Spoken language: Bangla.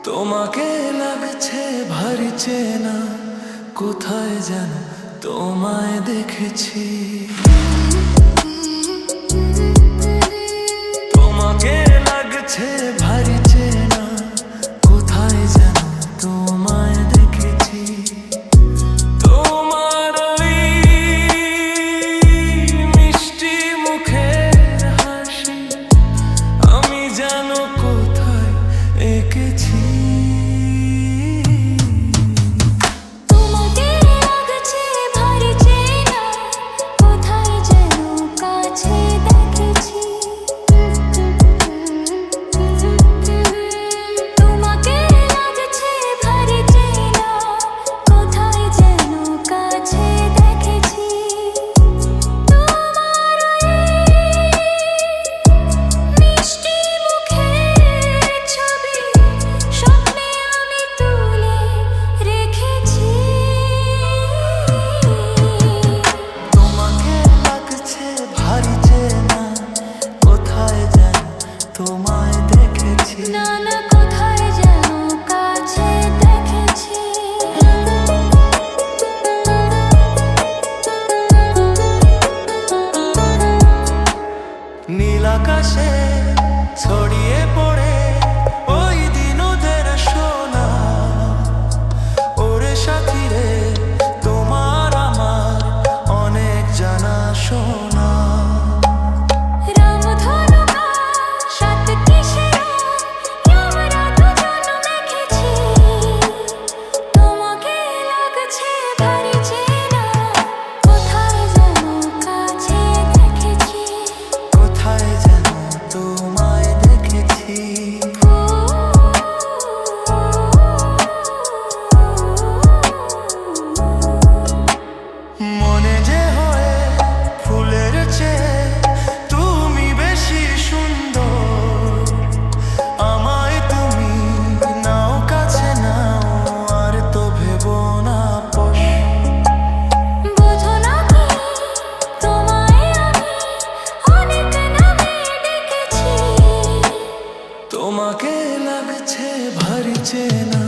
তোমাকে লাগছে ভারী চেনা, কোথায় যেন তোমায় দেখেছি। তোমাকে লাগছে ভারী চেনা, কোথায় যেন তোমায় দেখেছি। তোমার ওই মিষ্টি মুখের হাসি আমি যেন কোথায় এঁকেছি। তোমায় দেখেছি নানা কোথায় যেন কাছে দেখেছি। নীল আকাশে ছড়িয়ে পড়ে ওই দিন ওদের সোনা। ওরে সাথী রে, তোমার আমার অনেক জানা শোনা। তোমাকে লাগছে ভারী চেনা।